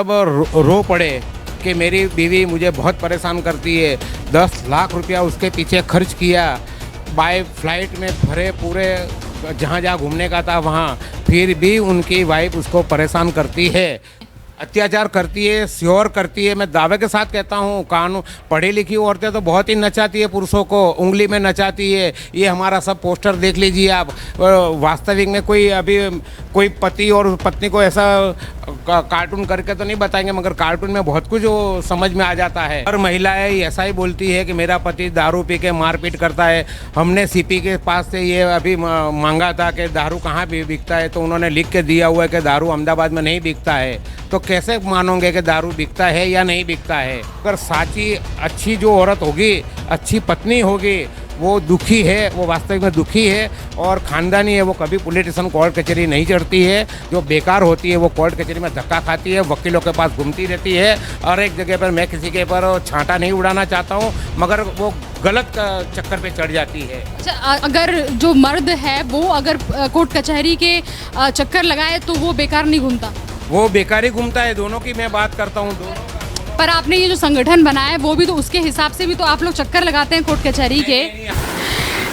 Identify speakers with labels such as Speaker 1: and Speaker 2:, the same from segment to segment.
Speaker 1: मतलब रो पड़े कि मेरी बीवी मुझे बहुत परेशान करती है। 10 लाख रुपया उसके पीछे खर्च किया, बाय फ्लाइट में भरे पूरे, जहाँ जहाँ घूमने का था वहाँ, फिर भी उनकी वाइफ उसको परेशान करती है, अत्याचार करती है, श्योर करती है। मैं दावे के साथ कहता हूँ, कानून पढ़ी लिखी औरतें तो बहुत ही नचाती है, पुरुषों को उंगली में नचाती है। ये हमारा सब पोस्टर देख लीजिए आप। वास्तविक में कोई पति और पत्नी को ऐसा कार्टून करके तो नहीं बताएंगे, मगर कार्टून में बहुत कुछ वो समझ में आ जाता है। और महिलाएं ऐसा ही बोलती है कि मेरा पति दारू पी के मारपीट करता है। हमने सीपी के पास से ये अभी मांगा था कि दारू कहाँ भी बिकता है, तो उन्होंने लिख के दिया हुआ है कि दारू अहमदाबाद में नहीं बिकता है। तो कैसे मानोगे कि दारू बिकता है या नहीं बिकता है? अगर साची अच्छी जो औरत होगी, अच्छी पत्नी होगी, वो दुखी है, वो वास्तविक में दुखी है और ख़ानदानी है, वो कभी पुलिस स्टेशन कोर्ट कचहरी नहीं चढ़ती है। जो बेकार होती है वो कोर्ट कचहरी में धक्का खाती है, वकीलों के पास घूमती रहती है। और एक जगह पर मैं किसी के पर छांटा नहीं उड़ाना चाहता हूँ, मगर वो गलत चक्कर पे चढ़ जाती है।
Speaker 2: अच्छा, अगर जो मर्द है वो अगर कोर्ट कचहरी के चक्कर लगाए तो वो बेकार नहीं घूमता?
Speaker 1: वो बेकार ही घूमता है, दोनों की मैं बात करता हूँ, दोनों।
Speaker 2: पर आपने ये जो संगठन बनाया है वो भी तो उसके हिसाब से भी तो आप लोग चक्कर लगाते हैं कोर्ट कचहरी के।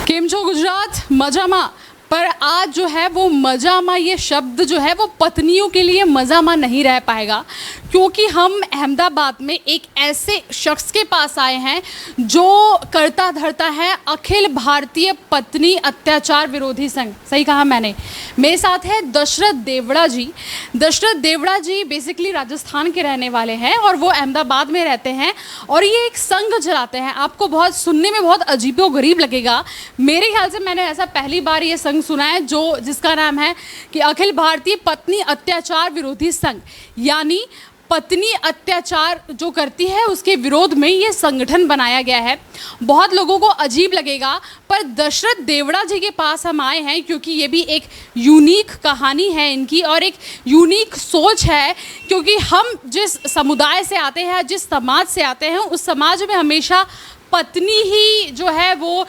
Speaker 2: केम छो गुजरात मजामा, पर आज जो है वो मजामा ये शब्द जो है वो पत्नियों के लिए मजामा नहीं रह पाएगा, क्योंकि हम अहमदाबाद में एक ऐसे शख्स के पास आए हैं जो करता धरता है अखिल भारतीय पत्नी अत्याचार विरोधी संघ। सही कहा मैंने। मेरे साथ है दशरथ देवड़ा जी। दशरथ देवड़ा जी बेसिकली राजस्थान के रहने वाले हैं और वो अहमदाबाद में रहते हैं और ये एक संघ चलाते हैं। आपको बहुत सुनने में बहुत अजीबोगरीब लगेगा, मेरे ख्याल से मैंने ऐसा पहली बार ये संघ सुना है जिसका नाम है कि अखिल भारतीय पत्नी अत्याचार विरोधी संघ, यानी पत्नी अत्याचार जो करती है उसके विरोध में ये संगठन बनाया गया है। बहुत लोगों को अजीब लगेगा, पर दशरथ देवड़ा जी के पास हम आए हैं क्योंकि ये भी एक यूनिक कहानी है इनकी और एक यूनिक सोच है, क्योंकि हम जिस समुदाय से आते हैं, जिस समाज से आते हैं, उस समाज में हमेशा पत्नी ही जो है वो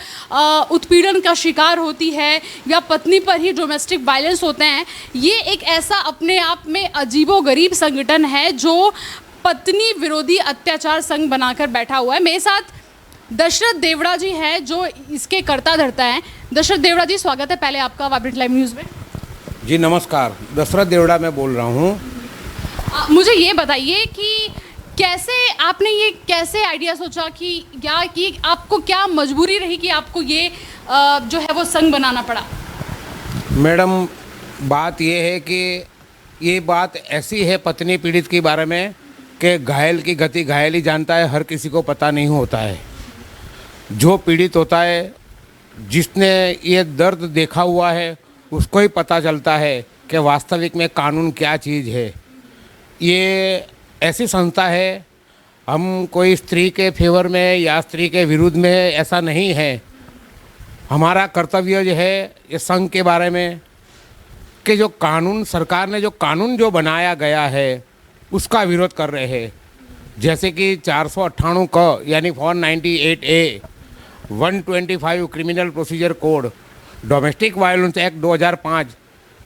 Speaker 2: उत्पीड़न का शिकार होती है या पत्नी पर ही डोमेस्टिक वायलेंस होते हैं। ये एक ऐसा अपने आप में अजीबोगरीब संगठन है जो पत्नी विरोधी अत्याचार संघ बनाकर बैठा हुआ है। मेरे साथ दशरथ देवड़ा जी हैं जो इसके कर्ता धर्ता हैं। दशरथ देवड़ा जी, स्वागत है पहले आपका वाइब्रेंट लाइव न्यूज़ में।
Speaker 1: जी नमस्कार, दशरथ देवड़ा मैं बोल रहा हूँ।
Speaker 2: मुझे ये बताइए कि आपने ये कैसे आइडिया सोचा कि आपको क्या मजबूरी रही कि आपको ये जो है वो संघ बनाना पड़ा?
Speaker 1: मैडम, बात ये है कि ये बात ऐसी है पत्नी पीड़ित के बारे में कि घायल की गति घायल ही जानता है, हर किसी को पता नहीं होता है। जो पीड़ित होता है, जिसने ये दर्द देखा हुआ है, उसको ही पता चलता है कि वास्तविक में कानून क्या चीज़ है। ये ऐसी संस्था है, हम कोई स्त्री के फेवर में या स्त्री के विरुद्ध में ऐसा नहीं है। हमारा कर्तव्य जो है ये संघ के बारे में कि जो कानून सरकार ने जो बनाया गया है उसका विरोध कर रहे हैं। जैसे कि 498 क यानी 498A 125 criminal procedure code, domestic violence act 2005,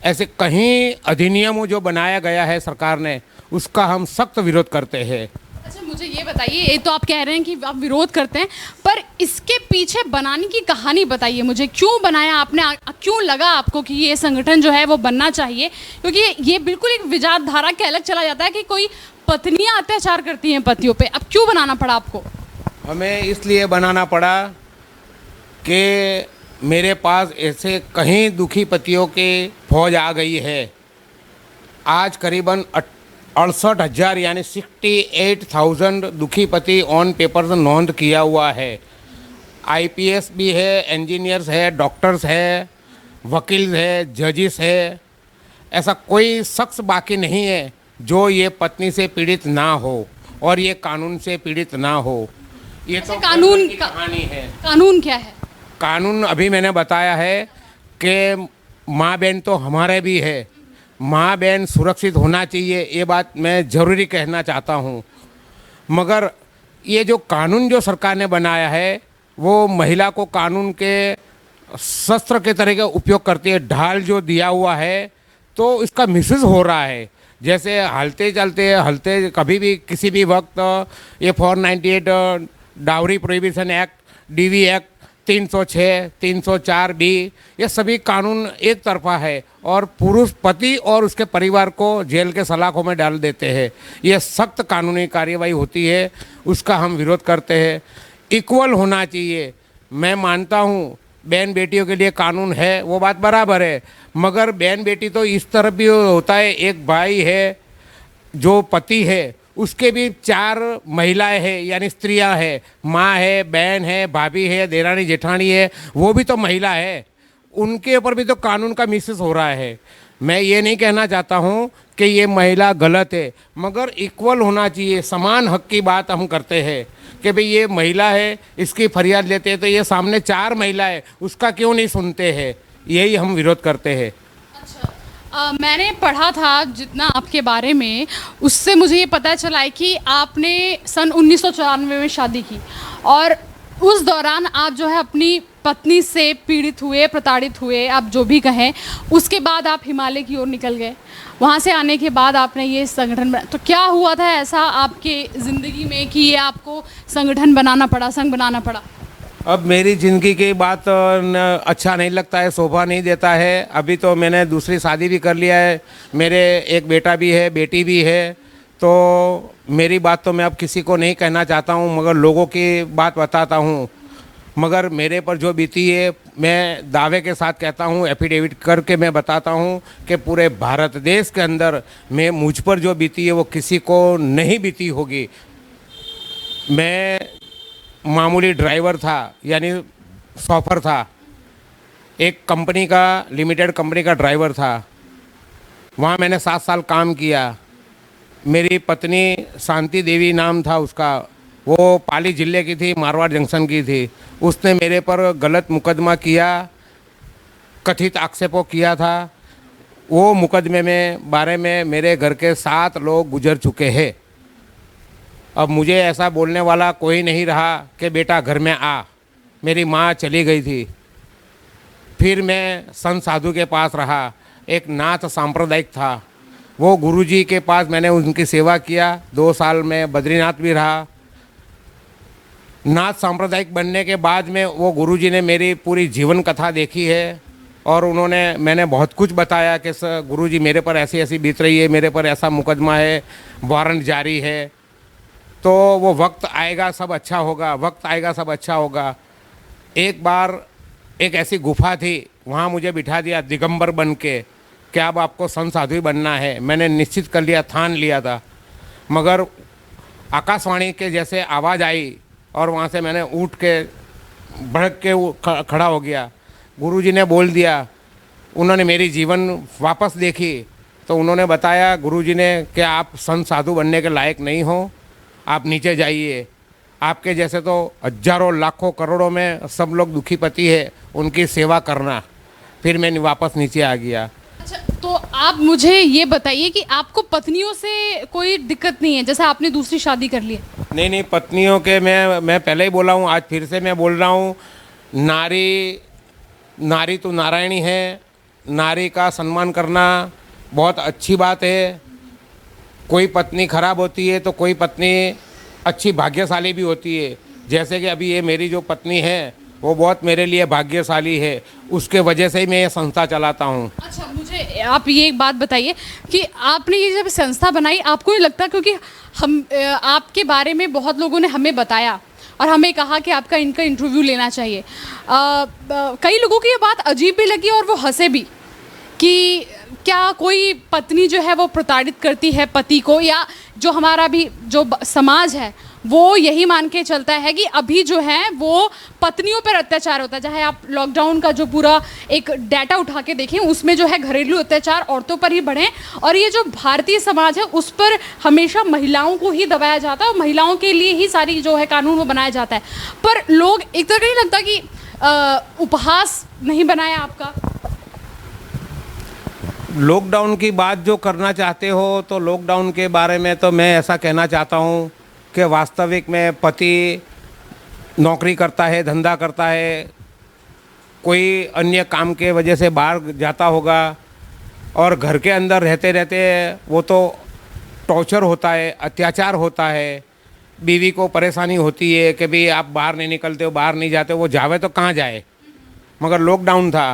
Speaker 1: ऐसे कहीं अधिनियम जो बनाया गया है सरकार ने, उसका हम सख्त विरोध करते हैं।
Speaker 2: अच्छा, मुझे ये बताइए, ये तो आप कह रहे हैं कि आप विरोध करते हैं, पर इसके पीछे बनाने की कहानी बताइए मुझे। क्यों बनाया आपने? क्यों लगा आपको कि ये संगठन जो है वो बनना चाहिए? क्योंकि ये बिल्कुल एक विचारधारा के अलग चला जाता है कि कोई पत्नियां अत्याचार करती हैं पतियों पे। अब क्यों बनाना पड़ा आपको?
Speaker 1: हमें इसलिए बनाना पड़ा कि मेरे पास ऐसे कहीं दुखी पतियों की फौज आ गई है। आज करीबन 68,000 यानी 68,000 दुखी पति ऑन पेपर नोंद किया हुआ है। आईपीएस भी है, इंजीनियर्स है, डॉक्टर्स है, वकील है, जजेस है। ऐसा कोई शख्स बाकी नहीं है जो ये पत्नी से पीड़ित ना हो और ये कानून से पीड़ित ना हो। ये तो
Speaker 2: कानून
Speaker 1: की कहानी है।
Speaker 2: कानून क्या है?
Speaker 1: कानून अभी मैंने बताया है कि माँ बहन तो हमारे भी है, माँ बहन सुरक्षित होना चाहिए, ये बात मैं ज़रूरी कहना चाहता हूँ। मगर ये जो कानून जो सरकार ने बनाया है वो महिला को कानून के शस्त्र के तरह का उपयोग करती है। ढाल जो दिया हुआ है तो इसका मिसयूज हो रहा है। जैसे हलते कभी भी किसी भी वक्त ये 498 dowry prohibition act, DV act, 306, 304 B, ये सभी कानून एक तरफा है और पुरुष पति और उसके परिवार को जेल के सलाखों में डाल देते हैं। ये सख्त कानूनी कार्यवाही होती है, उसका हम विरोध करते हैं। इक्वल होना चाहिए। मैं मानता हूँ बहन बेटियों के लिए कानून है, वो बात बराबर है, मगर बहन बेटी तो इस तरफ भी होता है। एक भाई है जो पति है, उसके भी 4 महिलाएं हैं, यानी स्त्रियां हैं, माँ है, बहन है, भाभी है, देरानी जेठानी है, वो भी तो महिला है, उनके ऊपर भी तो कानून का मिसयूज हो रहा है। मैं ये नहीं कहना चाहता हूँ कि ये महिला गलत है, मगर इक्वल होना चाहिए। समान हक की बात हम करते हैं कि भाई ये महिला है, इसकी फरियाद लेते हैं तो ये सामने 4 महिलाएं, उसका क्यों नहीं सुनते हैं, यही हम विरोध करते हैं।
Speaker 2: मैंने पढ़ा था जितना आपके बारे में, उससे मुझे ये पता चला है कि आपने सन 1994 में शादी की और उस दौरान आप जो है अपनी पत्नी से पीड़ित हुए, प्रताड़ित हुए, आप जो भी कहें। उसके बाद आप हिमालय की ओर निकल गए। वहाँ से आने के बाद आपने ये संगठन बनाया। तो क्या हुआ था ऐसा आपके ज़िंदगी में कि ये आपको संगठन बनाना पड़ा, संघ बनाना पड़ा?
Speaker 1: अब मेरी ज़िंदगी की बात अच्छा नहीं लगता है, शोभा नहीं देता है। अभी तो मैंने दूसरी शादी भी कर लिया है, मेरे एक बेटा भी है, बेटी भी है, तो मेरी बात तो मैं अब किसी को नहीं कहना चाहता हूँ, मगर लोगों की बात बताता हूँ। मगर मेरे पर जो बीती है, मैं दावे के साथ कहता हूँ, एफिडेविट करके मैं बताता हूँ कि पूरे भारत देश के अंदर मैं मुझ पर जो बीती है वो किसी को नहीं बीती होगी। मैं मामूली ड्राइवर था, यानी शॉफर था, एक कंपनी का, लिमिटेड कंपनी का ड्राइवर था। वहाँ मैंने 7 साल काम किया। मेरी पत्नी शांति देवी नाम था उसका, वो पाली ज़िले की थी, मारवाड़ जंक्शन की थी। उसने मेरे पर गलत मुकदमा किया, कथित आक्षेपों किया था। वो मुकदमे में बारे में मेरे घर के 7 लोग गुजर चुके हैं। अब मुझे ऐसा बोलने वाला कोई नहीं रहा कि बेटा घर में आ। मेरी माँ चली गई थी। फिर मैं संत साधु के पास रहा, एक नाथ सांप्रदायिक था, वो गुरुजी के पास मैंने उनकी सेवा किया। 2 साल में बद्रीनाथ भी रहा। नाथ सांप्रदायिक बनने के बाद में वो गुरुजी ने मेरी पूरी जीवन कथा देखी है और मैंने बहुत कुछ बताया कि गुरुजी मेरे पर ऐसी ऐसी बीत रही है, मेरे पर ऐसा मुकदमा है, वारंट जारी है, तो वो वक्त आएगा सब अच्छा होगा, वक्त आएगा सब अच्छा होगा। एक बार एक ऐसी गुफा थी, वहाँ मुझे बिठा दिया दिगंबर बन के कि अब आपको संत साधु ही बनना है। मैंने निश्चित कर लिया, ठान लिया था, मगर आकाशवाणी के जैसे आवाज़ आई और वहाँ से मैंने उठ के भड़क के खड़ा हो गया। गुरुजी ने बोल दिया, उन्होंने मेरी जीवन वापस देखी तो उन्होंने बताया गुरुजी ने कि आप संत साधु बनने के लायक नहीं हो, आप नीचे जाइए। आपके जैसे तो हजारों लाखों करोड़ों में सब लोग दुखी पति है, उनकी सेवा करना। फिर मैं वापस नीचे आ गया।
Speaker 2: अच्छा, तो आप मुझे ये बताइए कि आपको पत्नियों से कोई दिक्कत नहीं है, जैसे आपने दूसरी शादी कर ली है?
Speaker 1: नहीं, पत्नियों के मैं पहले ही बोला हूँ, आज फिर से मैं बोल रहा हूँ, नारी तो नारायणी है। नारी का सम्मान करना बहुत अच्छी बात है। कोई पत्नी खराब होती है तो कोई पत्नी अच्छी भाग्यशाली भी होती है। जैसे कि अभी ये मेरी जो पत्नी है वो बहुत मेरे लिए भाग्यशाली है, उसके वजह से ही मैं ये संस्था चलाता हूँ।
Speaker 2: अच्छा, मुझे आप ये एक बात बताइए कि आपने ये जब संस्था बनाई, आपको नहीं लगता, क्योंकि हम आपके बारे में बहुत लोगों ने हमें बताया और हमें कहा कि आपका इनका इंटरव्यू लेना चाहिए, कई लोगों की ये बात अजीब भी लगी और वो हंसे भी कि क्या कोई पत्नी जो है वो प्रताड़ित करती है पति को, या जो हमारा भी जो समाज है वो यही मान के चलता है कि अभी जो है वो पत्नियों पर अत्याचार होता है। चाहे आप लॉकडाउन का जो पूरा एक डाटा उठा के देखें, उसमें जो है घरेलू अत्याचार औरतों पर ही बढ़े, और ये जो भारतीय समाज है उस पर हमेशा महिलाओं को ही दबाया जाता है और महिलाओं के लिए ही सारी जो है कानून वो बनाया जाता है। पर लोग एक तरह नहीं लगता कि उपहास नहीं बनाया आपका?
Speaker 1: लॉकडाउन की बात जो करना चाहते हो, तो लॉकडाउन के बारे में तो मैं ऐसा कहना चाहता हूँ कि वास्तविक में पति नौकरी करता है, धंधा करता है, कोई अन्य काम के वजह से बाहर जाता होगा, और घर के अंदर रहते रहते वो तो टॉर्चर होता है, अत्याचार होता है, बीवी को परेशानी होती है कि भाई आप बाहर नहीं निकलते हो, बाहर नहीं जाते हो, वो जावे तो कहाँ जाए। मगर लॉकडाउन था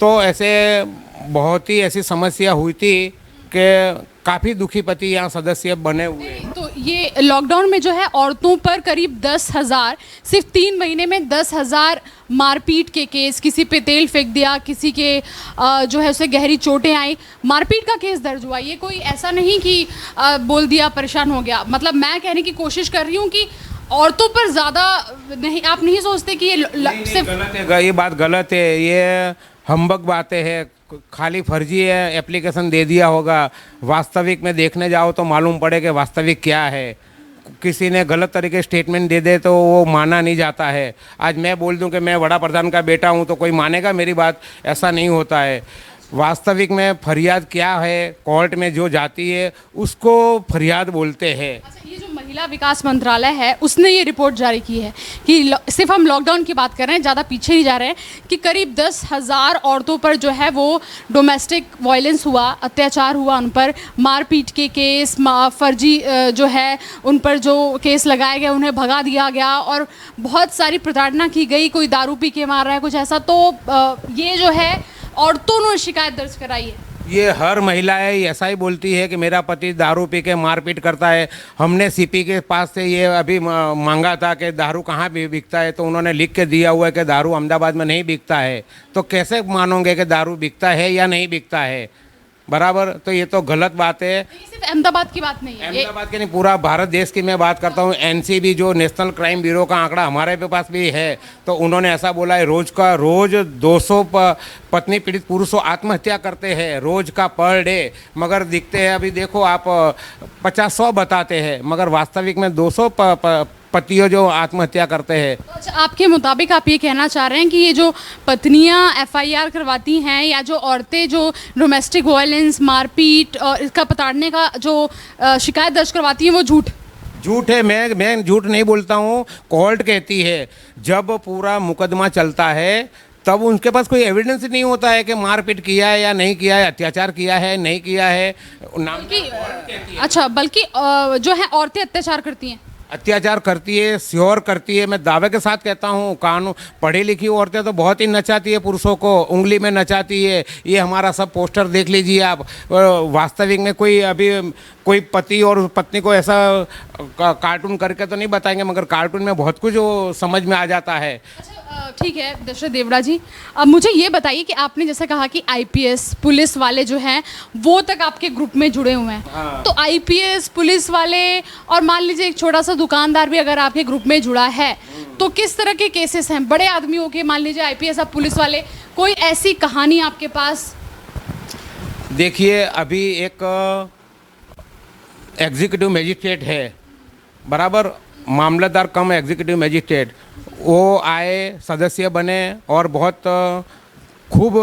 Speaker 1: तो ऐसे बहुत ही ऐसी समस्या हुई थी कि काफ़ी दुखी पति यहाँ सदस्य बने हुए।
Speaker 2: तो ये लॉकडाउन में जो है औरतों पर करीब 10,000, सिर्फ 3 महीने में 10,000 मारपीट के केस, किसी पे तेल फेंक दिया, किसी के जो है उसे गहरी चोटें आई, मारपीट का केस दर्ज हुआ। ये कोई ऐसा नहीं कि बोल दिया परेशान हो गया। मतलब मैं कहने की कोशिश कर रही हूँ कि औरतों पर ज़्यादा नहीं, आप नहीं सोचते कि ये सिर्फ
Speaker 1: गलत है, ये बात गलत है, ये हम्बक बातें हैं, खाली फर्जी है, एप्लीकेशन दे दिया होगा। वास्तविक में देखने जाओ तो मालूम पड़े कि वास्तविक क्या है। किसी ने गलत तरीके स्टेटमेंट दे दे तो वो माना नहीं जाता है। आज मैं बोल दूं कि मैं बड़ा प्रधान का बेटा हूं तो कोई मानेगा मेरी बात? ऐसा नहीं होता है। वास्तविक में फरियाद क्या है, कोर्ट में जो जाती है उसको फरियाद बोलते हैं।
Speaker 2: अच्छा, ये जो महिला विकास मंत्रालय है उसने ये रिपोर्ट जारी की है कि सिर्फ हम लॉकडाउन की बात कर रहे हैं, ज़्यादा पीछे नहीं जा रहे हैं, कि करीब 10,000 औरतों पर जो है वो डोमेस्टिक वायलेंस हुआ, अत्याचार हुआ, उन पर मारपीट के केस, फर्जी जो है उन पर जो केस लगाए गए उन्हें भगा दिया गया और बहुत सारी प्रताड़ना की गई। कोई दारू पी के मार रहा है, कुछ ऐसा। तो ये जो है औरतों ने शिकायत दर्ज कराई है।
Speaker 1: ये हर महिलाएं ऐसा ही बोलती है कि मेरा पति दारू पी के मारपीट करता है। हमने सीपी के पास से ये अभी मांगा था कि दारू कहाँ भी बिकता है, तो उन्होंने लिख के दिया हुआ है कि दारू अहमदाबाद में नहीं बिकता है। तो कैसे मानोगे कि दारू बिकता है या नहीं बिकता है? बराबर। तो ये तो गलत बात है।
Speaker 2: ये सिर्फ अहमदाबाद की बात नहीं है,
Speaker 1: अहमदाबाद की नहीं, पूरा भारत देश की मैं बात करता हूँ। एनसीबी जो नेशनल क्राइम ब्यूरो का आंकड़ा हमारे पास भी है, तो उन्होंने ऐसा बोला है रोज 200 पत्नी पीड़ित पुरुषों आत्महत्या करते हैं रोज का, पर डे। मगर दिखते हैं, अभी देखो आप 50-100 बताते हैं, मगर वास्तविक में 200 पतियों जो आत्महत्या करते हैं।
Speaker 2: अच्छा, आपके मुताबिक आप ये कहना चाह रहे हैं कि ये जो पत्नियां FIR करवाती हैं या जो औरतें जो डोमेस्टिक वायलेंस, मारपीट और इसका प्रताड़ने का जो शिकायत दर्ज करवाती हैं वो झूठ
Speaker 1: है? मैं झूठ नहीं बोलता हूँ। कोर्ट कहती है जब पूरा मुकदमा चलता है तब उनके पास कोई एविडेंस नहीं होता है कि मारपीट किया है या नहीं किया है, अत्याचार किया है नहीं किया है।
Speaker 2: अच्छा, बल्कि जो है औरतें अत्याचार करती हैं,
Speaker 1: अत्याचार करती है, श्योर करती है। मैं दावे के साथ कहता हूँ, कानून पढ़ी लिखी औरतें तो बहुत ही नचाती है, पुरुषों को उंगली में नचाती है। ये हमारा सब पोस्टर देख लीजिए आप। वास्तविक में कोई पति और पत्नी को ऐसा कार्टून करके तो नहीं बताएंगे, मगर कार्टून में बहुत कुछ समझ में आ जाता है।
Speaker 2: ठीक है दशरथ देवड़ा जी, अब मुझे ये बताइए कि आपने जैसे कहा कि IPS पुलिस वाले जो हैं वो तक आपके ग्रुप में जुड़े हुए हैं।
Speaker 1: हाँ।
Speaker 2: तो IPS पुलिस वाले और मान लीजिए एक छोटा सा दुकानदार भी अगर आपके ग्रुप में जुड़ा है तो किस तरह के केसेस हैं? बड़े आदमियों के, मान लीजिए IPS, अब पुलिस वाले, कोई ऐसी कहानी आपके पास?
Speaker 1: देखिए, अभी एक एग्जीक्यूटिव मजिस्ट्रेट है, बराबर, मामलतदार कम एग्जीक्यूटिव मजिस्ट्रेट, वो आए, सदस्य बने और बहुत खूब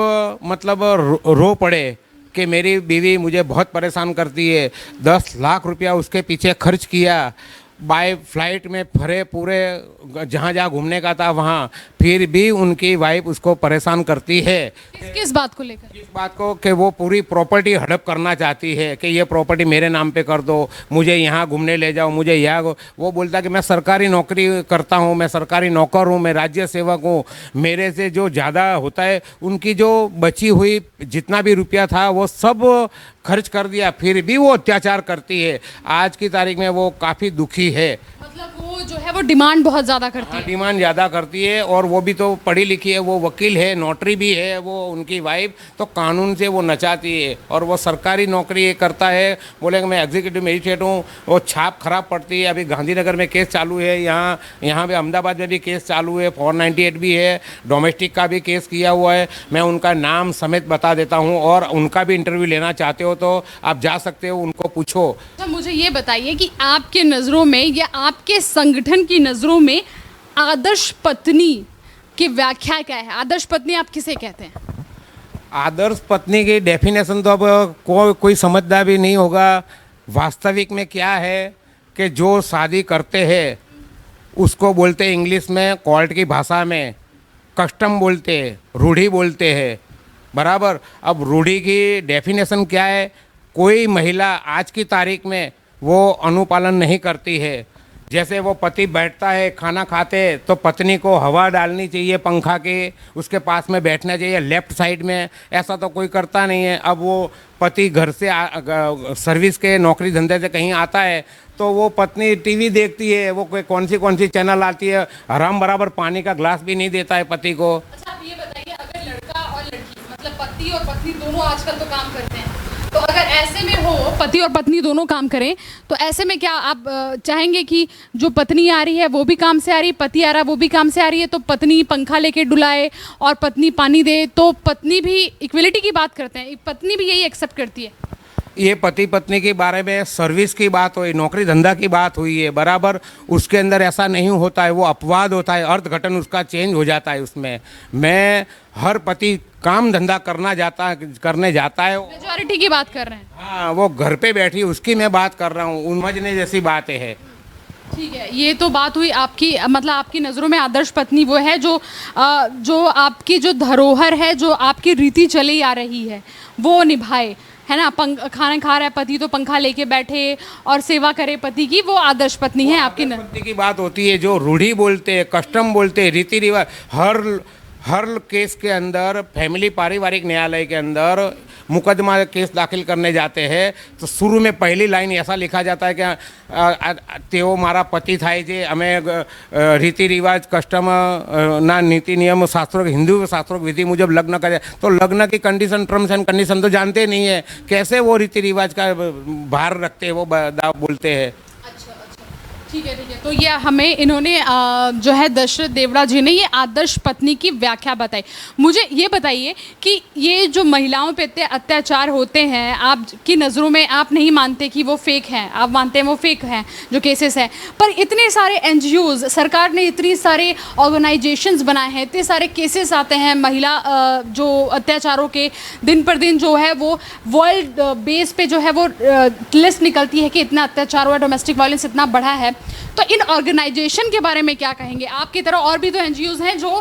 Speaker 1: मतलब रो पड़े कि मेरी बीवी मुझे बहुत परेशान करती है। 10 लाख रुपया उसके पीछे खर्च किया, बाय फ्लाइट में फरे पूरे, जहाँ जहाँ घूमने का था वहाँ, फिर भी उनकी वाइफ उसको परेशान करती है।
Speaker 2: किस बात को लेकर?
Speaker 1: इस बात को कि वो पूरी प्रॉपर्टी हड़प करना चाहती है कि ये प्रॉपर्टी मेरे नाम पे कर दो, मुझे यहाँ घूमने ले जाओ, मुझे यहाँ। वो बोलता है कि मैं सरकारी नौकरी करता हूँ, मैं सरकारी नौकर हूँ, मैं राज्य सेवक हूँ, मेरे से जो ज़्यादा होता है, उनकी जो बची हुई जितना भी रुपया था वो सब खर्च कर दिया, फिर भी वो अत्याचार करती है। आज की तारीख में वो काफ़ी दुखी है।
Speaker 2: मतलब वो जो है वो डिमांड बहुत ज़्यादा करती है।
Speaker 1: डिमांड ज़्यादा करती है, और वो भी तो पढ़ी लिखी है, वो वकील है, नोटरी भी है वो उनकी वाइफ, तो कानून से वो नचाती है। और वो सरकारी नौकरी करता है, बोलेंगे मैं एग्जीक्यूटिव मजिस्ट्रेट हूँ, वो छाप खराब पड़ती है। अभी गांधीनगर में केस चालू है, यहाँ भी अहमदाबाद में भी केस चालू है, 498 भी है, डोमेस्टिक का भी केस किया हुआ है। मैं उनका नाम समेत बता देता हूँ, और उनका भी इंटरव्यू लेना चाहते हो तो आप जा सकते हो, उनको पूछो।
Speaker 2: अच्छा, मुझे ये बताइए कि आपके नज़रों में या आपके संगठन की नज़रों में आदर्श पत्नी की व्याख्या क्या है? आदर्श पत्नी आप किसे कहते हैं?
Speaker 1: आदर्श पत्नी की डेफिनेशन तो अब कोई समझदार भी नहीं होगा। वास्तविक में क्या है कि जो शादी करते हैं उसको बोलते हैं इंग्लिश में, कोर्ट की भाषा में कस्टम बोलते हैं, रूढ़ी बोलते हैं, बराबर। अब रूढ़ी की डेफिनेशन क्या है? कोई महिला आज की तारीख में वो अनुपालन नहीं करती है। जैसे वो पति बैठता है खाना खाते तो पत्नी को हवा डालनी चाहिए पंखा के, उसके पास में बैठना चाहिए लेफ्ट साइड में, ऐसा तो कोई करता नहीं है। अब वो पति घर से सर्विस के नौकरी धंधे से कहीं आता है तो वो पत्नी टीवी देखती है, वो कौन सी चैनल आती है, हराम बराबर पानी का ग्लास भी नहीं देता है पति को।
Speaker 2: अच्छा, आप ये बताइए, अगर लड़का और लड़की मतलब पति और पत्नी दोनों आजकल तो काम करते हैं, तो अगर ऐसे में हो पति और पत्नी दोनों काम करें तो ऐसे में क्या आप चाहेंगे कि जो पत्नी आ रही है वो भी काम से आ रही है, पति आ रहा है वो भी काम से आ रही है, तो पत्नी पंखा लेके डुलाए और पत्नी पानी दे, तो पत्नी भी इक्वलिटी की बात करते हैं, पत्नी भी यही एक्सेप्ट करती है?
Speaker 1: ये पति पत्नी के बारे में सर्विस की बात हुई, नौकरी धंधा की बात हुई है, बराबर। उसके अंदर ऐसा नहीं होता है, वो अपवाद होता है, अर्थघटन उसका चेंज हो जाता है उसमें। मैं हर पति काम धंधा करने जाता है।
Speaker 2: मेजॉरिटी की बात कर रहे हैं।
Speaker 1: हाँ, वो घर पे बैठी उसकी मैं बात कर रहा हूँ, समझने जैसी बातें है।
Speaker 2: ठीक है, ये तो बात हुई आपकी, मतलब आपकी नज़रों में आदर्श पत्नी वो है जो आपकी जो धरोहर है, जो आपकी रीति चली आ रही है वो निभाए, है ना। खाना खा रहा है पति तो पंखा लेके बैठे और सेवा करे पति की, वो आदर्श पत्नी है आपकी।
Speaker 1: पत्नी की बात होती है जो रूढ़ी बोलते हैं, कस्टम बोलते हैं, रीति रिवाज। हर केस के अंदर फैमिली पारिवारिक न्यायालय के अंदर मुकदमा केस दाखिल करने जाते हैं तो शुरू में पहली लाइन ऐसा लिखा जाता है कि तेओ मारा पति थाय जे हमें रीति रिवाज कस्टम ना नीति नियम शास्त्रों हिंदू शास्त्रों विधि मुजब लग्न करे। तो लग्न की कंडीशन, टर्म्स एंड कंडीशन तो जानते नहीं है, कैसे वो रीति रिवाज का भार रखते हैं, वो बोलते हैं।
Speaker 2: ठीक है, तो ये हमें इन्होंने जो है दशरथ देवड़ा जी ने ये आदर्श पत्नी की व्याख्या बताई। मुझे ये बताइए कि ये जो महिलाओं पे अत्याचार होते हैं आपकी नज़रों में, आप नहीं मानते कि वो फेक हैं, आप मानते हैं वो फेक हैं जो केसेस हैं, पर इतने सारे एनजीओज, सरकार ने इतनी सारे ऑर्गेनाइजेशंस बनाए हैं, इतने सारे केसेस आते हैं महिला जो अत्याचारों के, दिन पर दिन जो है वो वर्ल्ड बेस पे जो है वो लिस्ट निकलती है कि इतना अत्याचार हुआ, डोमेस्टिक वायलेंस इतना बढ़ा है। तो इन ऑर्गेनाइजेशन के बारे में क्या कहेंगे? आपकी तरह और भी तो एनजीओज हैं जो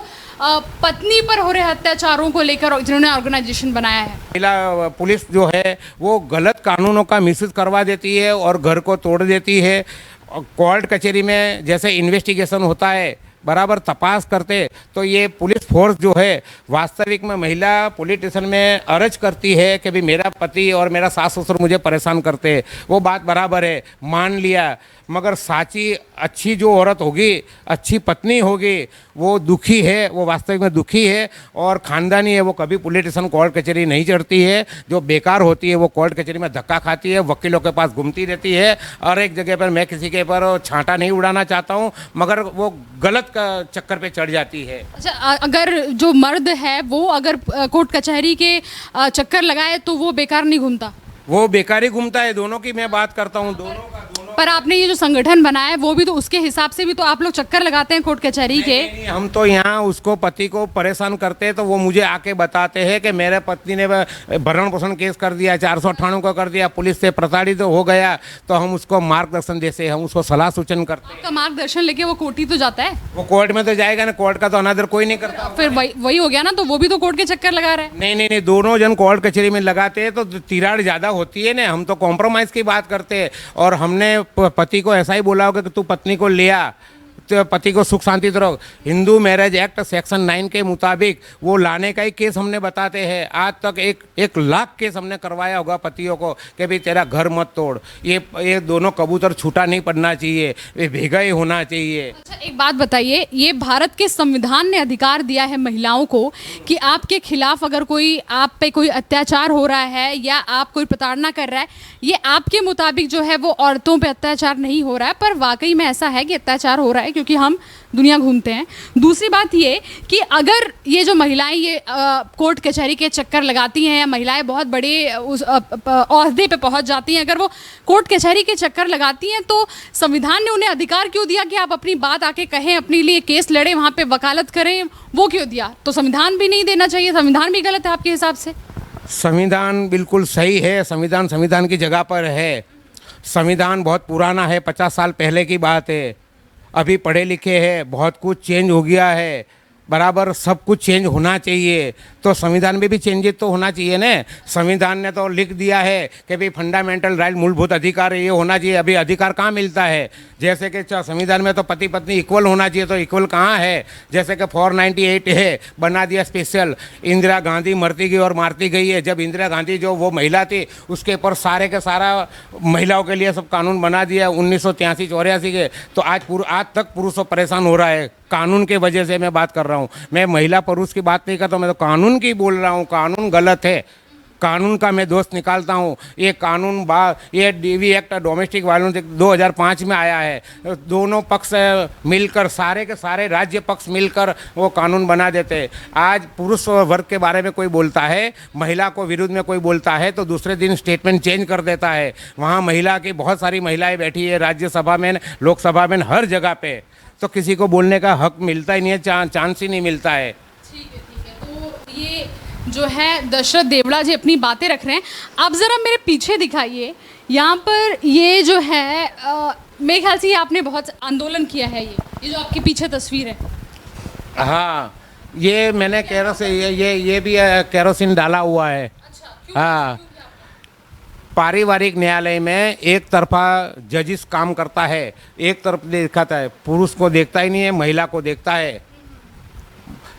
Speaker 2: पत्नी पर हो रहे अत्याचारों को लेकर जिन्होंने ऑर्गेनाइजेशन बनाया है।
Speaker 1: महिला पुलिस जो है वो गलत कानूनों का मिसयूज करवा देती है और घर को तोड़ देती है। कोर्ट कचहरी में जैसे इन्वेस्टिगेशन होता है, बराबर तपास करते, तो ये पुलिस फोर्स जो है वास्तविक में महिला पॉलिटिशियन में अर्ज करती है कि भाई मेरा पति और मेरा सास ससुर मुझे परेशान करते हैं। वो बात बराबर है, मान लिया, मगर साची अच्छी जो औरत होगी, अच्छी पत्नी होगी, वो दुखी है, वो वास्तविक में दुखी है और ख़ानदानी है, वो कभी पॉलिटिशियन कोर्ट कचहरी नहीं चढ़ती है। जो बेकार होती है वो कोर्ट कचहरी में धक्का खाती है, वकीलों के पास घूमती रहती है। और एक जगह पर मैं किसी के पर छांटा नहीं उड़ाना चाहता हूँ, मगर वो गलत का चक्कर पे चढ़ जाती है।
Speaker 2: अच्छा, अगर जो मर्द है वो अगर कोर्ट कचहरी के चक्कर लगाए तो वो बेकार नहीं घूमता?
Speaker 1: वो बेकारी घूमता है, दोनों की मैं बात करता हूँ, दोनों का।
Speaker 2: पर आपने ये जो संगठन बनाया है वो भी तो उसके हिसाब से भी तो आप लोग चक्कर लगाते हैं कोर्ट कचहरी के।
Speaker 1: नहीं, हम तो यहाँ उसको पति को परेशान करते हैं तो वो मुझे आके बताते हैं कि मेरे पत्नी ने भरण पोषण केस कर दिया, 498 को कर दिया, पुलिस से प्रताड़ित हो गया, तो हम उसको मार्गदर्शन देते हैं, हम उसको सलाह सूचन करते हैं।
Speaker 2: आपका मार्गदर्शन लेके वो कोर्ट ही तो जाता है?
Speaker 1: वो कोर्ट में तो जाएगा ना, कोर्ट का तो अनादर कोई नहीं करता।
Speaker 2: फिर वही हो गया ना, तो वो भी तो कोर्ट के चक्कर लगा रहा है।
Speaker 1: नहीं, दोनों जन कोर्ट कचहरी में लगाते हैं तो तिराड़ ज़्यादा होती है ना। हम तो कॉम्प्रोमाइज़ की बात करते हैं और हमने पति को ऐसा ही बोला होगा कि तू पत्नी को ले आ, तो पति को सुख शांति तो रहो। हिंदू मैरिज एक्ट सेक्शन 9 के मुताबिक वो लाने का ही केस हमने बताते हैं। आज तक 1 लाख केस हमने करवाया होगा पतियों को कि भाई तेरा घर मत तोड़, ये दोनों कबूतर छूटा नहीं पड़ना चाहिए, ये भेगा ही होना चाहिए।
Speaker 2: अच्छा, एक बात बताइए, ये भारत के संविधान ने अधिकार दिया है महिलाओं को कि आपके खिलाफ अगर कोई आप पे कोई अत्याचार हो रहा है या आप कोई प्रताड़ना कर रहा है, ये आपके मुताबिक जो है वो औरतों पे अत्याचार नहीं हो रहा है, पर वाकई में ऐसा है कि अत्याचार हो रहा है क्योंकि हम दुनिया घूमते हैं। दूसरी बात ये कि अगर ये जो महिलाएं ये कोर्ट कचहरी के चक्कर लगाती हैं या महिलाएं बहुत बड़े उस ओहदे पे पहुंच जाती हैं, अगर वो कोर्ट कचहरी के चक्कर लगाती हैं तो संविधान ने उन्हें अधिकार क्यों दिया कि आप अपनी बात आके कहें, अपने लिए केस लड़ें, वहाँ पे वकालत करें? वो क्यों दिया? तो संविधान भी नहीं देना चाहिए? संविधान भी गलत है आपके हिसाब से?
Speaker 1: संविधान बिल्कुल सही है, संविधान की जगह पर है। संविधान बहुत पुराना है, 50 साल पहले की बात है। अभी पढ़े लिखे हैं, बहुत कुछ चेंज हो गया है बराबर सब कुछ चेंज होना चाहिए, तो संविधान में भी चेंजेस तो होना चाहिए ना। संविधान ने तो लिख दिया है कि भाई फंडामेंटल राइट, मूलभूत अधिकार ये होना चाहिए। अभी अधिकार कहाँ मिलता है? जैसे कि संविधान में तो पति पत्नी इक्वल होना चाहिए, तो इक्वल कहाँ है? जैसे कि 498 है, बना दिया स्पेशल। इंदिरा गांधी मरती गई और मारती गई है। जब इंदिरा गांधी जो वो महिला थी, उसके ऊपर सारे के सारा महिलाओं के लिए सब कानून बना दिया 1983-84 के। तो आज तक पुरुषों परेशान हो रहा है कानून के वजह से। मैं बात कर रहा हूँ, मैं महिला पुरुष की बात नहीं करता हूँ, मैं तो कानून की बोल रहा हूँ। कानून गलत है, कानून का मैं दोष निकालता हूँ। ये कानून ये डीवी एक्ट डोमेस्टिक वायलेंस 2005 में आया है। दोनों पक्ष मिलकर, सारे के सारे राज्य पक्ष मिलकर वो कानून बना देते हैं। आज पुरुष वर्ग के बारे में कोई बोलता है, महिला को विरुद्ध में कोई बोलता है, तो दूसरे दिन स्टेटमेंट चेंज कर देता है। वहाँ महिला की बहुत सारी महिलाएं बैठी है, राज्यसभा में, लोकसभा में, हर जगह पे। तो किसी को बोलने का हक मिलता ही नहीं है, चांस ही नहीं मिलता है।
Speaker 2: ठीक है। तो ये जो है दशरथ देवड़ा जी अपनी बातें रख रहे हैं। आप ज़रा मेरे पीछे दिखाइए, यहाँ पर ये जो है मेरे ख्याल से ये आपने बहुत आंदोलन किया है। ये जो आपके पीछे तस्वीर है,
Speaker 1: हाँ, ये मैंने ये भी केरोसिन डाला हुआ है।
Speaker 2: अच्छा, क्यों?
Speaker 1: हाँ, पारिवारिक न्यायालय में एक तरफा जजिस काम करता है, एक तरफ दिखाता है, पुरुष को देखता ही नहीं है, महिला को देखता है।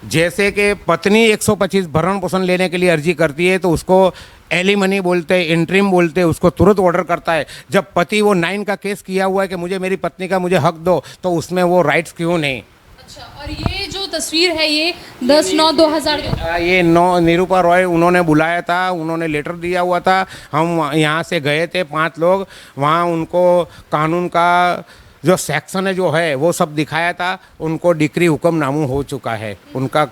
Speaker 1: जैसे कि पत्नी 125 भरण पोषण लेने के लिए अर्जी करती है, तो उसको एलिमनी बोलते हैं, इंटरिम बोलते हैं, उसको तुरंत ऑर्डर करता है। जब पति वो 9 का केस किया हुआ है कि मुझे मेरी पत्नी का मुझे हक दो, तो उसमें वो राइट्स क्यों नहीं?
Speaker 2: अच्छा, और ये जो तस्वीर है ये 10/9/2002
Speaker 1: ये निरूपा रॉय उन्होंने बुलाया था, उन्होंने लेटर दिया हुआ था। हम यहाँ से गए थे 5 लोग, वहाँ उनको कानून का जो सेक्शन है जो है वो सब दिखाया था। उनको डिक्री हुक्मनामू हो चुका है उनका,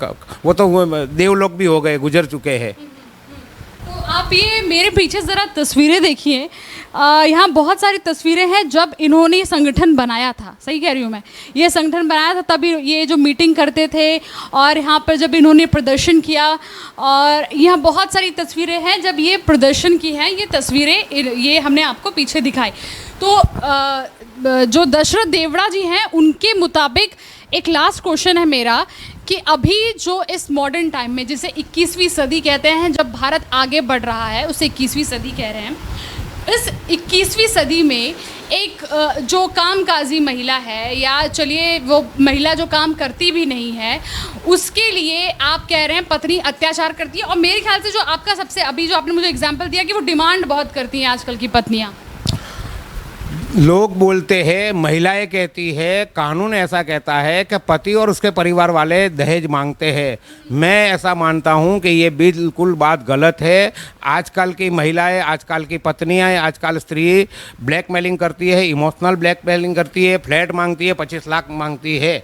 Speaker 1: वो तो देवलोक भी हो गए, गुजर चुके हैं।
Speaker 2: तो आप ये मेरे पीछे ज़रा तस्वीरें देखिए। यहाँ बहुत सारी तस्वीरें हैं जब इन्होंने संगठन बनाया था। सही कह रही हूँ मैं? ये संगठन बनाया था तभी ये जो मीटिंग करते थे, और यहाँ पर जब इन्होंने प्रदर्शन किया, और यहाँ बहुत सारी तस्वीरें हैं जब ये प्रदर्शन की हैं। ये तस्वीरें ये हमने आपको पीछे दिखाई। तो जो दशरथ देवड़ा जी हैं उनके मुताबिक एक लास्ट क्वेश्चन है मेरा कि अभी जो इस मॉडर्न टाइम में, जिसे 21वीं सदी कहते हैं, जब भारत आगे बढ़ रहा है उसे 21वीं सदी कह रहे हैं। इस 21वीं सदी में एक जो कामकाजी महिला है, या चलिए वो महिला जो काम करती भी नहीं है, उसके लिए आप कह रहे हैं पत्नी अत्याचार करती है। और मेरे ख्याल से जो आपका सबसे अभी जो आपने मुझे एग्जांपल दिया कि वो डिमांड बहुत करती हैं आजकल की पत्नियाँ।
Speaker 1: लोग बोलते हैं, महिलाएं कहती है, कानून ऐसा कहता है कि पति और उसके परिवार वाले दहेज मांगते हैं। मैं ऐसा मानता हूं कि ये बिल्कुल बात गलत है। आजकल की महिलाएं, आजकल की पत्नियां, आजकल स्त्री ब्लैकमेलिंग करती है, इमोशनल ब्लैकमेलिंग करती है, फ्लैट मांगती है, 25 लाख मांगती है।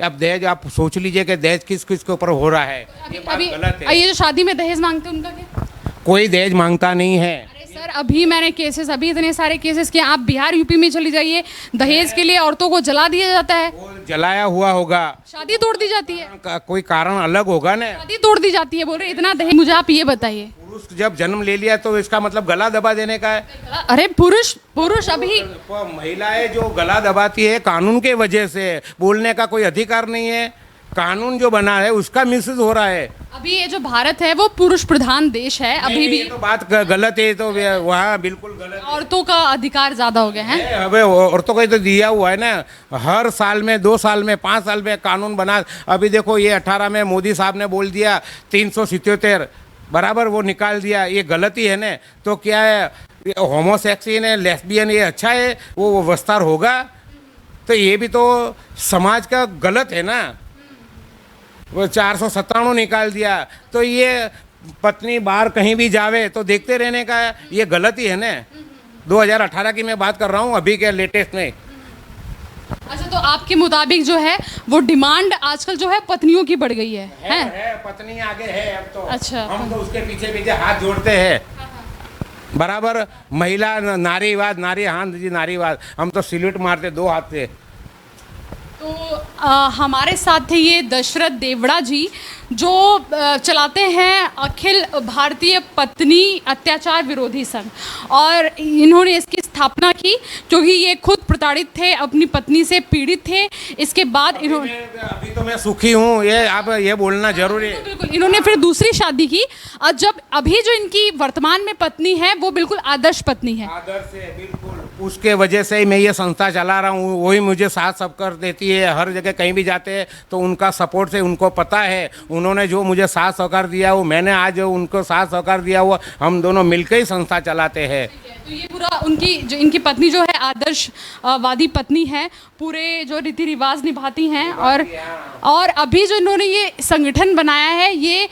Speaker 1: अब दहेज आप सोच लीजिए कि दहेज किस किस के ऊपर हो रहा है। ये बात गलत है।
Speaker 2: ये जो शादी में दहेज मांगते हैं उनका क्या?
Speaker 1: कोई दहेज मांगता नहीं है।
Speaker 2: सर अभी मैंने केसेस, अभी इतने सारे केसेस किए। आप बिहार यूपी में चली जाइए, दहेज के लिए औरतों को जला दिया जाता है।
Speaker 1: वो जलाया हुआ होगा,
Speaker 2: शादी तोड़ दी जाती है,
Speaker 1: कोई कारण अलग होगा ना।
Speaker 2: शादी तोड़ दी जाती है, बोल रहे इतना दहेज। मुझे आप ये बताइए,
Speaker 1: पुरुष जब जन्म ले लिया तो इसका मतलब गला दबा देने का है?
Speaker 2: अरे पुरुष अभी
Speaker 1: महिलाएं जो गला दबाती है कानून के वजह से, बोलने का कोई अधिकार नहीं है। कानून जो बना है उसका मिसयूज हो रहा है।
Speaker 2: अभी ये जो भारत है वो पुरुष प्रधान देश है अभी भी।
Speaker 1: ये तो बात गलत है, तो वहाँ बिल्कुल गलत है।
Speaker 2: औरतों का अधिकार ज्यादा हो गया है।
Speaker 1: अबे औरतों को तो दिया हुआ है ना, हर साल में, 2 साल में, 5 साल में कानून बना। अभी देखो ये 18 में मोदी साहब ने बोल दिया 377 बराबर वो निकाल दिया। ये गलती है ना। तो क्या है, होमोसेक्सुअल है, लेस्बियन, ये अच्छा है, वो विस्तार होगा? तो ये भी तो समाज का गलत है ना। वो 497 निकाल दिया। तो ये पत्नी बाहर कहीं भी जावे तो देखते रहने का, ये गलती है ना। 2018 की मैं बात कर रहा हूँ, अभी के लेटेस्ट में।
Speaker 2: अच्छा, तो आपके मुताबिक जो है वो डिमांड आजकल जो है पत्नियों की बढ़ गई है?
Speaker 1: पत्नी आगे है अब तो।
Speaker 2: अच्छा,
Speaker 1: हम तो उसके पीछे पीछे हाथ जोड़ते हैं बराबर। महिला नारीवाद, नारीवाद, हम तो सैल्यूट मारते 2 हाथ से।
Speaker 2: तो हमारे साथ थे ये दशरथ देवड़ा जी, जो चलाते हैं अखिल भारतीय पत्नी अत्याचार विरोधी संघ, और इन्होंने इसकी स्थापना की, क्योंकि ये खुद प्रताड़ित थे, अपनी पत्नी से पीड़ित थे। इसके बाद इन्होंने
Speaker 1: अभी तो मैं सुखी हूँ, ये आप ये बोलना जरूरी है।
Speaker 2: बिल्कुल इन्होंने फिर दूसरी शादी की, और जब अभी जो इनकी वर्तमान में पत्नी है वो बिल्कुल आदर्श पत्नी है।
Speaker 1: आदर्श है, बिल्कुल उसके वजह से ही मैं ये संस्था चला रहा हूँ। वही मुझे साथ सब कर देती है, हर जगह कहीं भी जाते हैं तो उनका सपोर्ट से, उनको पता है उन्होंने जो मुझे साथ सहकार दिया वो मैंने आज उनको साथ सहकार दिया हुआ, हम दोनों मिलकर ही संस्था चलाते हैं।
Speaker 2: तो ये पूरा उनकी जो इनकी पत्नी जो है आदर्श वादी पत्नी है, पूरे जो रीति रिवाज निभाती हैं। और अभी जो इन्होंने ये संगठन बनाया है, ये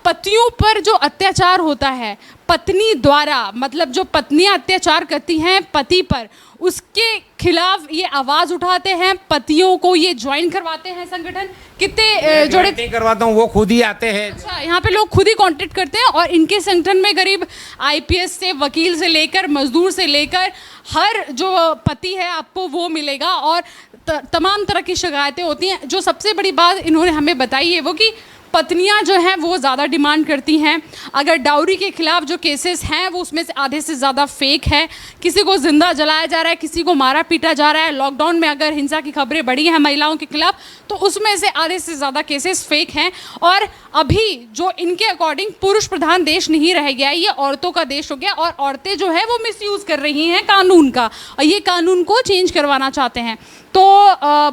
Speaker 2: पतियों पर जो अत्याचार होता है पत्नी द्वारा, मतलब जो पत्नियां अत्याचार करती हैं पति पर, उसके खिलाफ ये आवाज़ उठाते हैं। पतियों को ये ज्वाइन करवाते हैं संगठन। कितने जोड़े
Speaker 1: नहीं करवाता हूँ, वो खुद ही आते हैं।
Speaker 2: अच्छा, यहाँ पे लोग खुद ही कांटेक्ट करते हैं, और इनके संगठन में करीब आईपीएस से, वकील से लेकर, मजदूर से लेकर हर जो पति है आपको वो मिलेगा, और तमाम तरह की शिकायतें होती हैं। जो सबसे बड़ी बात इन्होंने हमें बताई है वो कि पत्नियां जो हैं वो ज़्यादा डिमांड करती हैं। अगर डाउरी के खिलाफ जो केसेस हैं वो उसमें से आधे से ज़्यादा फेक है। किसी को ज़िंदा जलाया जा रहा है, किसी को मारा पीटा जा रहा है। लॉकडाउन में अगर हिंसा की खबरें बढ़ी हैं महिलाओं के खिलाफ, तो उसमें से आधे से ज़्यादा केसेस फेक हैं। और अभी जो इनके अकॉर्डिंग पुरुष प्रधान देश नहीं रह गया, ये औरतों का देश हो गया, और औरतें जो है वो मिसयूज़ कर रही हैं कानून का, और ये कानून को चेंज करवाना चाहते हैं। तो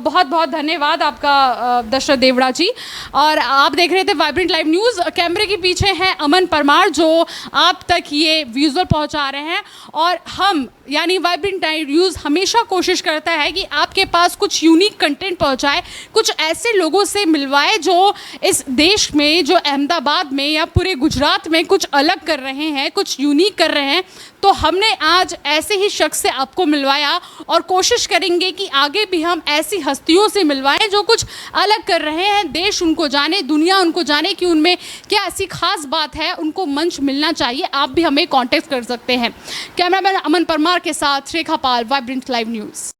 Speaker 2: बहुत बहुत धन्यवाद आपका दशरथ देवड़ा जी। और आप देख रहे थे वाइब्रेंट लाइव न्यूज़। कैमरे के पीछे हैं अमन परमार, जो आप तक ये विजुअल पहुंचा रहे हैं। और हम यानी वाइब्रेंट लाइव न्यूज़ हमेशा कोशिश करता है कि आपके पास कुछ यूनिक कंटेंट पहुंचाए, कुछ ऐसे लोगों से मिलवाए जो इस देश में, जो अहमदाबाद में या पूरे गुजरात में कुछ अलग कर रहे हैं, कुछ यूनिक कर रहे हैं। तो हमने आज ऐसे ही शख्स से आपको मिलवाया, और कोशिश करेंगे कि आगे भी हम ऐसी हस्तियों से मिलवाएं जो कुछ अलग कर रहे हैं। देश उनको जाने, दुनिया उनको जाने कि उनमें क्या ऐसी खास बात है, उनको मंच मिलना चाहिए। आप भी हमें कांटेक्ट कर सकते हैं। कैमरामैन अमन परमार के साथ रेखा पाल, वाइब्रेंट लाइव न्यूज़।